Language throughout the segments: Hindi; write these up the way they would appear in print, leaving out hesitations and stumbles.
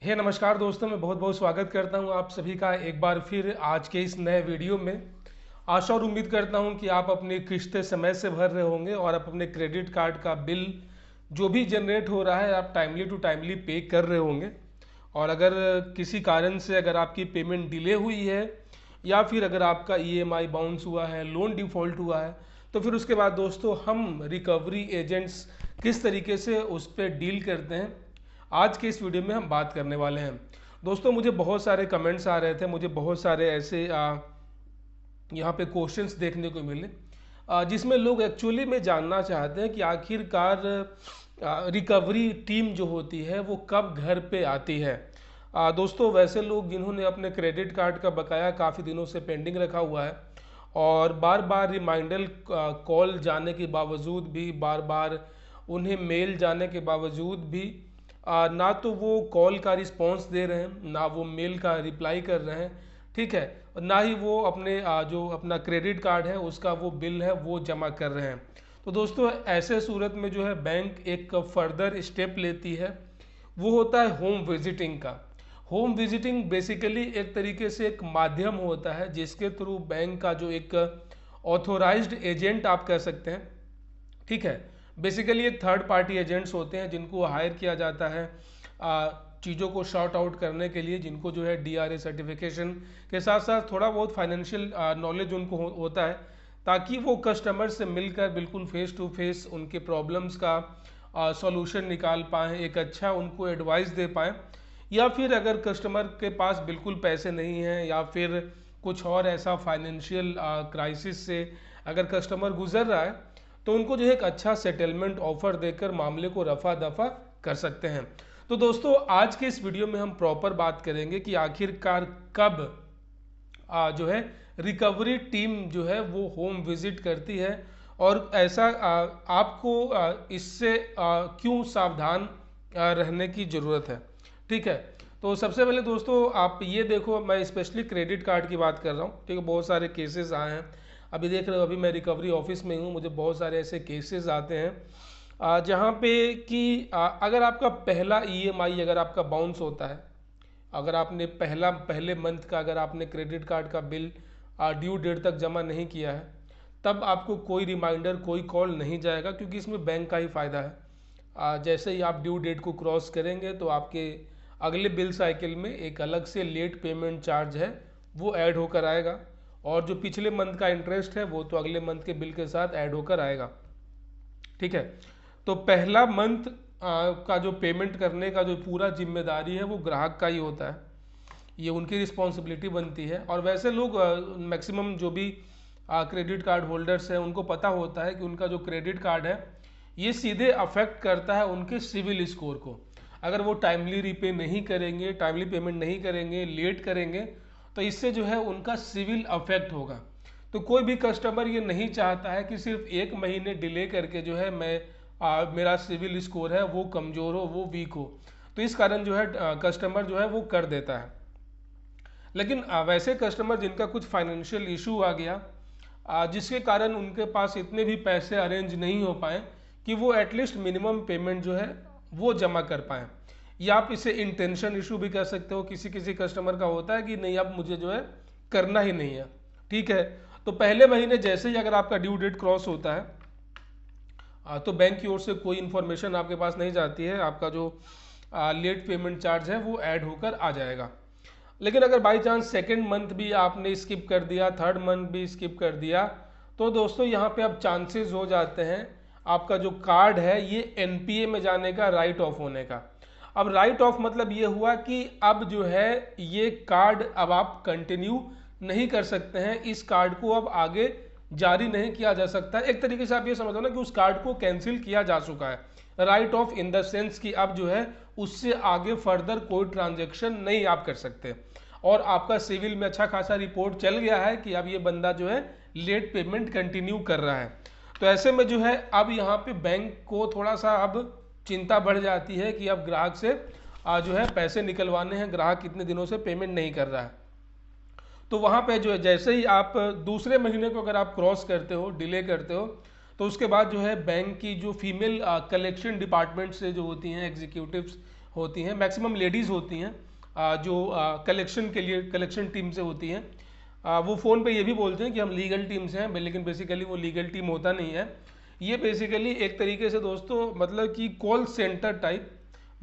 नमस्कार दोस्तों, मैं बहुत बहुत स्वागत करता हूं आप सभी का एक बार फिर आज के इस नए वीडियो में। आशा और उम्मीद करता हूं कि आप अपनी किस्तें समय से भर रहे होंगे और आप अपने क्रेडिट कार्ड का बिल जो भी जनरेट हो रहा है आप टाइमली टू टाइमली पे कर रहे होंगे। और अगर किसी कारण से अगर आपकी पेमेंट डिले हुई है या फिर अगर आपका ईएमआई बाउंस हुआ है, लोन डिफ़ॉल्ट हुआ है, तो फिर उसके बाद दोस्तों हम रिकवरी एजेंट्स किस तरीके से उस पर डील करते हैं, आज के इस वीडियो में हम बात करने वाले हैं। दोस्तों मुझे बहुत सारे कमेंट्स आ रहे थे, मुझे बहुत सारे ऐसे यहाँ पे क्वेश्चंस देखने को मिले जिसमें लोग एक्चुअली में जानना चाहते हैं कि आखिरकार रिकवरी टीम जो होती है वो कब घर पे आती है। दोस्तों वैसे लोग जिन्होंने अपने क्रेडिट कार्ड का बकाया काफ़ी दिनों से पेंडिंग रखा हुआ है और बार बार रिमाइंडर कॉल जाने के बावजूद भी, बार बार उन्हें मेल जाने के बावजूद भी ना तो वो कॉल का रिस्पॉन्स दे रहे हैं, ना वो मेल का रिप्लाई कर रहे हैं, ठीक है, ना ही वो अपने जो अपना क्रेडिट कार्ड है उसका वो बिल है वो जमा कर रहे हैं। तो दोस्तों ऐसे सूरत में जो है बैंक एक फर्दर स्टेप लेती है, वो होता है होम विजिटिंग का। होम विजिटिंग बेसिकली एक तरीके से एक माध्यम होता है जिसके थ्रू बैंक का जो एक ऑथोराइज्ड एजेंट आप कह सकते हैं, ठीक है, बेसिकली एक थर्ड पार्टी एजेंट्स होते हैं जिनको हायर किया जाता है चीज़ों को शॉर्ट आउट करने के लिए, जिनको जो है डीआरए सर्टिफिकेशन के साथ साथ थोड़ा बहुत फाइनेंशियल नॉलेज उनको होता है, ताकि वो कस्टमर से मिलकर बिल्कुल फेस टू फेस उनके प्रॉब्लम्स का सॉल्यूशन निकाल पाएँ, एक अच्छा उनको एडवाइस दे पाएँ। या फिर अगर कस्टमर के पास बिल्कुल पैसे नहीं हैं या फिर कुछ और ऐसा फाइनेंशियल क्राइसिस से अगर कस्टमर गुजर रहा है, तो उनको जो है एक अच्छा सेटलमेंट ऑफर देकर मामले को रफा दफा कर सकते हैं। तो दोस्तों आज के इस वीडियो में हम प्रॉपर बात करेंगे कि आखिरकार कब जो है रिकवरी टीम जो है वो होम विजिट करती है और ऐसा आपको इससे क्यों सावधान रहने की ज़रूरत है, ठीक है। तो सबसे पहले दोस्तों आप ये देखो, मैं स्पेशली क्रेडिट कार्ड की बात कर रहा हूँ, ठीक है। बहुत सारे केसेस आए हैं, अभी देख रहे हो, अभी मैं रिकवरी ऑफिस में हूँ, मुझे बहुत सारे ऐसे केसेस आते हैं जहाँ पे कि अगर आपका पहला ईएमआई अगर आपका बाउंस होता है, अगर आपने पहले मंथ का अगर आपने क्रेडिट कार्ड का बिल ड्यू डेट तक जमा नहीं किया है, तब आपको कोई रिमाइंडर, कोई कॉल नहीं जाएगा, क्योंकि इसमें बैंक का ही फ़ायदा है। जैसे ही आप ड्यू डेट को क्रॉस करेंगे तो आपके अगले बिल साइकिल में एक अलग से लेट पेमेंट चार्ज है वो ऐड होकर आएगा, और जो पिछले मंथ का इंटरेस्ट है वो तो अगले मंथ के बिल के साथ ऐड होकर आएगा, ठीक है। तो पहला मंथ का जो पेमेंट करने का जो पूरा जिम्मेदारी है वो ग्राहक का ही होता है, ये उनकी रिस्पॉन्सिबिलिटी बनती है। और वैसे लोग मैक्सिमम जो भी क्रेडिट कार्ड होल्डर्स हैं उनको पता होता है कि उनका जो क्रेडिट कार्ड है ये सीधे अफेक्ट करता है उनके सिविल स्कोर को। अगर वो टाइमली रीपे नहीं करेंगे, टाइमली पेमेंट नहीं करेंगे, लेट करेंगे, तो इससे जो है उनका सिविल अफेक्ट होगा। तो कोई भी कस्टमर ये नहीं चाहता है कि सिर्फ एक महीने डिले करके जो है मेरा सिविल स्कोर है वो कमज़ोर हो, वो वीक हो, तो इस कारण जो है कस्टमर जो है वो कर देता है। लेकिन वैसे कस्टमर जिनका कुछ फाइनेंशियल इशू आ गया जिसके कारण उनके पास इतने भी पैसे अरेंज नहीं हो पाए कि वो एटलीस्ट मिनिमम पेमेंट जो है वो जमा कर पाएँ, या आप इसे इंटेंशन इशू भी कह सकते हो। किसी किसी कस्टमर का होता है कि नहीं अब मुझे जो है करना ही नहीं है, ठीक है। तो पहले महीने जैसे ही अगर आपका ड्यू डेट क्रॉस होता है तो बैंक की ओर से कोई इन्फॉर्मेशन आपके पास नहीं जाती है, आपका जो लेट पेमेंट चार्ज है वो ऐड होकर आ जाएगा। लेकिन अगर बाई चांस सेकेंड मंथ भी आपने स्किप कर दिया, थर्ड मंथ भी स्किप कर दिया, तो दोस्तों यहाँ पे अब चांसेस हो जाते हैं आपका जो कार्ड है ये एनपीए में जाने का, राइट ऑफ होने का। अब राइट ऑफ मतलब ये हुआ कि अब जो है ये कार्ड अब आप कंटिन्यू नहीं कर सकते हैं, इस कार्ड को अब आगे जारी नहीं किया जा सकता। एक तरीके से आप ये समझो ना कि उस कार्ड को कैंसिल किया जा चुका है। Right of in the sense कि अब जो है उससे आगे फर्दर कोई ट्रांजेक्शन नहीं आप कर सकते, और आपका सिविल में अच्छा खासा रिपोर्ट चल गया है कि अब ये बंदा जो है लेट पेमेंट कंटिन्यू कर रहा है। तो ऐसे में जो है अब यहाँ पे बैंक को थोड़ा सा अब चिंता बढ़ जाती है कि अब ग्राहक से जो है पैसे निकलवाने हैं, ग्राहक कितने दिनों से पेमेंट नहीं कर रहा है। तो वहाँ पे जो है जैसे ही आप दूसरे महीने को अगर आप क्रॉस करते हो, डिले करते हो, तो उसके बाद जो है बैंक की जो फीमेल कलेक्शन डिपार्टमेंट से जो होती हैं एग्जीक्यूटिव्स, होती हैं, मैक्सिमम लेडीज़ होती हैं, जो कलेक्शन के लिए कलेक्शन टीम से होती हैं। वो फ़ोन पे ये भी बोलते हैं कि हम लीगल टीम से हैं, लेकिन बेसिकली वो लीगल टीम होता नहीं है। ये बेसिकली एक तरीके से दोस्तों मतलब कि कॉल सेंटर टाइप,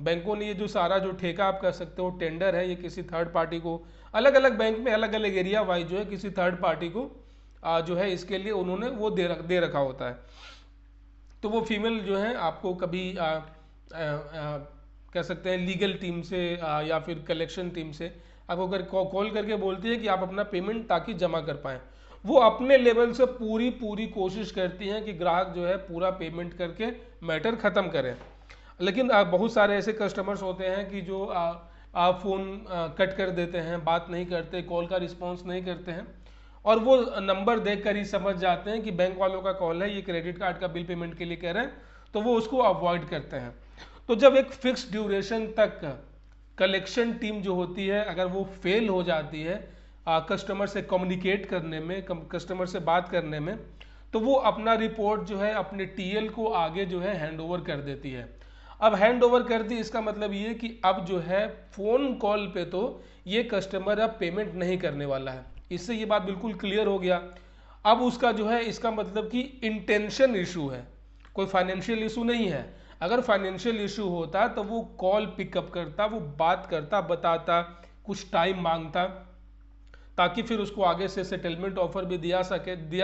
बैंकों ने ये जो सारा जो ठेका आप कह सकते हो टेंडर है, ये किसी थर्ड पार्टी को, अलग अलग बैंक में अलग अलग एरिया वाइज जो है किसी थर्ड पार्टी को जो है इसके लिए उन्होंने वो दे रखा होता है। तो वो फीमेल जो है आपको कभी कह सकते हैं लीगल टीम से या फिर कलेक्शन टीम से आपको अगर कॉल करके बोलती है कि आप अपना पेमेंट ताकि जमा कर पाएँ। वो अपने लेवल से पूरी पूरी कोशिश करती हैं कि ग्राहक जो है पूरा पेमेंट करके मैटर ख़त्म करें। लेकिन बहुत सारे ऐसे कस्टमर्स होते हैं कि जो आप फ़ोन कट कर देते हैं, बात नहीं करते, कॉल का रिस्पॉन्स नहीं करते हैं, और वो नंबर देखकर ही समझ जाते हैं कि बैंक वालों का कॉल है, ये क्रेडिट कार्ड का बिल पेमेंट के लिए कह रहे हैं, तो वो उसको अवॉइड करते हैं। तो जब एक फिक्स ड्यूरेशन तक कलेक्शन टीम जो होती है अगर वो फेल हो जाती है कस्टमर से कम्युनिकेट करने में, कस्टमर से बात करने में, तो वो अपना रिपोर्ट जो है अपने टीएल को आगे जो है हैंड ओवर कर देती है। अब हैंड ओवर कर दी इसका मतलब ये कि अब जो है फ़ोन कॉल पे तो ये कस्टमर अब पेमेंट नहीं करने वाला है। इससे ये बात बिल्कुल क्लियर हो गया। अब उसका जो है इसका मतलब कि इंटेंशन इशू है, कोई फाइनेंशियल इशू नहीं है। अगर फाइनेंशियल इशू होता तो वो कॉल पिकअप करता, वो बात करता, बताता, कुछ टाइम मांगता, ताकि फिर उसको आगे से सेटलमेंट ऑफर भी दिया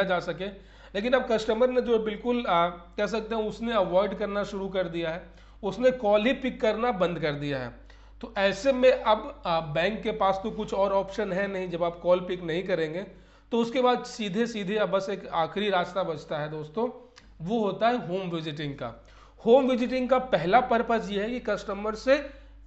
जा सके। लेकिन अब कस्टमर ने जो बिल्कुल कह सकते हैं उसने अवॉइड करना शुरू कर दिया है, उसने कॉल ही पिक करना बंद कर दिया है। तो ऐसे में अब बैंक के पास तो कुछ और ऑप्शन है नहीं, जब आप कॉल पिक नहीं करेंगे तो उसके बाद सीधे सीधे अब बस एक आखिरी रास्ता बचता है दोस्तों, वो होता है होम विजिटिंग का। होम विजिटिंग का पहला पर्पज़ ये है कि कस्टमर से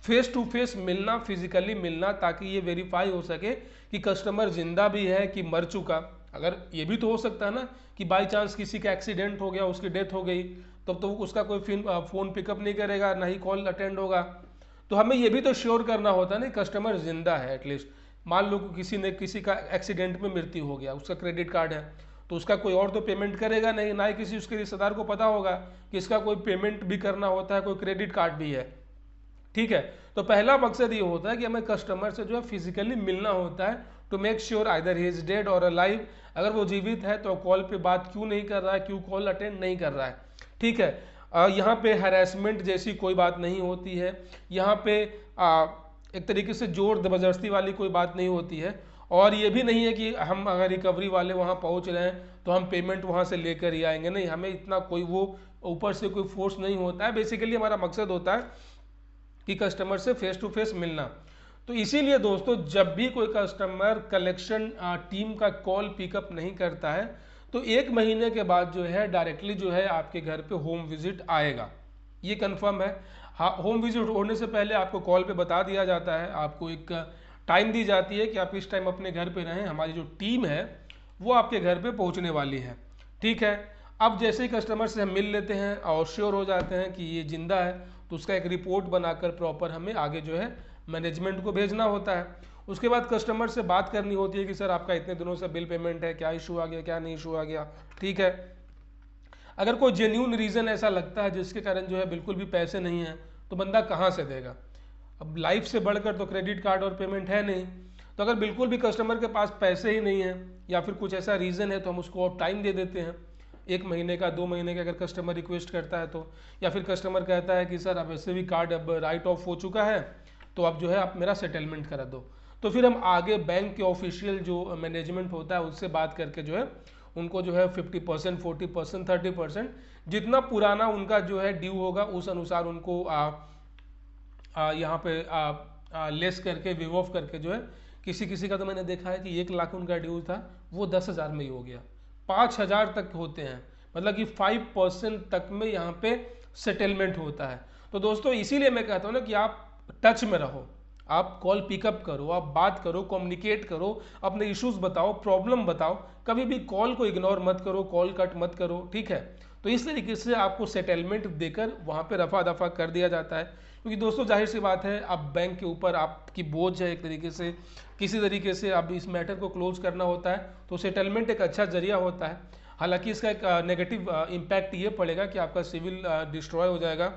फेस टू फेस मिलना, फिजिकली मिलना, ताकि ये वेरीफाई हो सके कि कस्टमर जिंदा भी है कि मर चुका। अगर ये भी तो हो सकता है ना कि बाई चांस किसी का एक्सीडेंट हो गया, उसकी डेथ हो गई, तब तो उसका कोई फ़ोन पिकअप नहीं करेगा, ना ही कॉल अटेंड होगा। तो हमें ये भी तो श्योर करना होता है ना कस्टमर जिंदा है एटलीस्ट। मान लो कि किसी का एक्सीडेंट में मृत्यु हो गया, उसका क्रेडिट कार्ड है, तो उसका कोई और तो पेमेंट करेगा नहीं, ना ही किसी उसके रिश्तेदार को पता होगा कि इसका कोई पेमेंट भी करना होता है, कोई क्रेडिट कार्ड भी है। ठीक है, तो पहला मकसद ये होता है कि हमें कस्टमर से जो है फिजिकली मिलना होता है to make sure either he is dead और अलाइव। अगर वो जीवित है तो कॉल पे बात क्यों नहीं कर रहा है, क्यों कॉल अटेंड नहीं कर रहा है। ठीक है, यहाँ पे हरासमेंट जैसी कोई बात नहीं होती है, यहाँ पे एक तरीके से जोर जबरदस्ती वाली कोई बात नहीं होती है, और ये भी नहीं है कि हम अगर रिकवरी वाले वहाँ पहुँच रहे हैं तो हम पेमेंट वहाँ से लेकर ही आएंगे। नहीं, हमें इतना कोई वो ऊपर से कोई फोर्स नहीं होता है। बेसिकली हमारा मकसद होता है कि कस्टमर से फेस टू फेस मिलना। तो इसीलिए दोस्तों जब भी कोई कस्टमर कलेक्शन टीम का कॉल पिकअप नहीं करता है तो 1 महीने के बाद जो है डायरेक्टली जो है आपके घर पे होम विजिट आएगा, ये कंफर्म है। हाँ, होम विजिट होने से पहले आपको कॉल पे बता दिया जाता है, आपको एक टाइम दी जाती है कि आप इस टाइम अपने घर पे रहें, हमारी जो टीम है वो आपके घर पे पहुंचने वाली है। ठीक है, अब जैसे ही कस्टमर से हम मिल लेते हैं और श्योर हो जाते हैं कि ये जिंदा है, तो उसका एक रिपोर्ट बनाकर प्रॉपर हमें आगे जो है मैनेजमेंट को भेजना होता है। उसके बाद कस्टमर से बात करनी होती है कि सर आपका इतने दिनों से बिल पेमेंट है, क्या इशू आ गया, क्या नहीं इशू आ गया। ठीक है, अगर कोई जेन्यून रीज़न ऐसा लगता है जिसके कारण जो है बिल्कुल भी पैसे नहीं हैं, तो बंदा कहाँ से देगा। अब लाइफ से बढ़कर तो क्रेडिट कार्ड और पेमेंट है नहीं, तो अगर बिल्कुल भी कस्टमर के पास पैसे ही नहीं हैं या फिर कुछ ऐसा रीज़न है तो हम उसको और टाइम दे देते हैं, 1 महीने का, 2 महीने का अगर कस्टमर रिक्वेस्ट करता है तो, या फिर कस्टमर कहता है कि सर अब वैसे भी कार्ड अब राइट ऑफ हो चुका है तो अब जो है आप मेरा सेटलमेंट करा दो, तो फिर हम आगे बैंक के ऑफिशियल जो मैनेजमेंट होता है उससे बात करके जो है उनको जो है 50%, 40%, 30% जितना पुराना उनका जो है ड्यू होगा उस अनुसार उनको यहाँ पे लेस करके वेव ऑफ करके जो है, किसी किसी का तो मैंने देखा है कि 1 लाख उनका ड्यू था वो 10,000 में ही हो गया, 5,000 तक होते हैं, मतलब कि 5% तक में यहाँ पे सेटलमेंट होता है। तो दोस्तों इसीलिए मैं कहता हूँ ना कि आप टच में रहो, आप कॉल पिकअप करो, आप बात करो, कम्युनिकेट करो, अपने इश्यूज बताओ, प्रॉब्लम बताओ, कभी भी कॉल को इग्नोर मत करो, कॉल कट मत करो। ठीक है, तो इस तरीके से आपको सेटलमेंट देकर वहाँ पे रफा दफा कर दिया जाता है, क्योंकि दोस्तों जाहिर सी बात है अब बैंक के ऊपर आपकी बोझ है एक तरीके से, किसी तरीके से अब इस मैटर को क्लोज करना होता है, तो सेटलमेंट एक अच्छा जरिया होता है। हालांकि इसका एक नेगेटिव इम्पैक्ट ये पड़ेगा कि आपका सिविल डिस्ट्रॉय हो जाएगा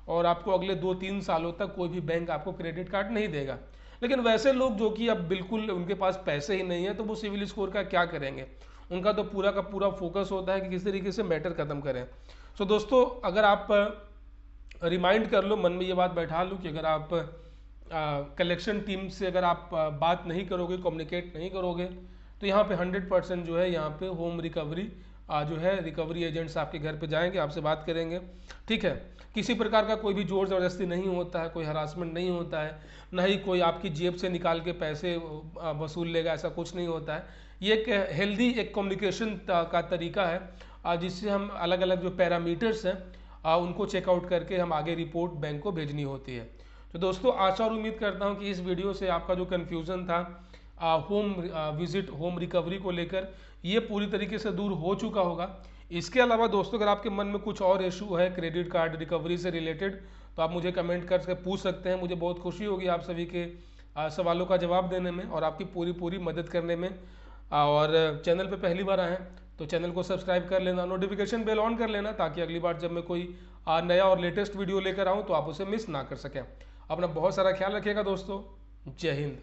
और आपको अगले 2-3 सालों तक कोई भी बैंक आपको क्रेडिट कार्ड नहीं देगा। लेकिन वैसे लोग जो कि अब बिल्कुल उनके पास पैसे ही नहीं है, तो वो सिविल स्कोर का क्या करेंगे? उनका तो पूरा का पूरा फोकस होता है कि किस तरीके से मैटर खत्म करें। सो दोस्तों, अगर आप रिमाइंड कर लो, मन में ये बात बैठा लो कि अगर आप कलेक्शन टीम से अगर आप बात नहीं करोगे, कम्युनिकेट नहीं करोगे, तो यहाँ पे 100% जो है यहाँ पे होम रिकवरी जो है रिकवरी एजेंट्स आपके घर पे जाएंगे, आपसे बात करेंगे। ठीक है, किसी प्रकार का कोई भी जोर ज़बरदस्ती नहीं होता है, कोई हरासमेंट नहीं होता है, ना ही कोई आपकी जेब से निकाल के पैसे वसूल लेगा, ऐसा कुछ नहीं होता है। ये एक हेल्दी एक कम्युनिकेशन का तरीका है जिससे हम अलग अलग जो पैरामीटर्स हैं उनको चेकआउट करके हम आगे रिपोर्ट बैंक को भेजनी होती है। तो दोस्तों, आशा और उम्मीद करता हूँ कि इस वीडियो से आपका जो कन्फ्यूज़न था होम विजिट, होम रिकवरी को लेकर, ये पूरी तरीके से दूर हो चुका होगा। इसके अलावा दोस्तों, अगर आपके मन में कुछ और इशू है क्रेडिट कार्ड रिकवरी से रिलेटेड, तो आप मुझे कमेंट करके पूछ सकते हैं। मुझे बहुत खुशी होगी आप सभी के सवालों का जवाब देने में और आपकी पूरी मदद करने में। और चैनल पे पहली बार आए हैं तो चैनल को सब्सक्राइब कर लेना, नोटिफिकेशन बेल ऑन कर लेना, ताकि अगली बार जब मैं कोई नया और लेटेस्ट वीडियो लेकर आऊँ तो आप उसे मिस ना कर सकें। अपना बहुत सारा ख्याल रखिएगा दोस्तों। जय हिंद।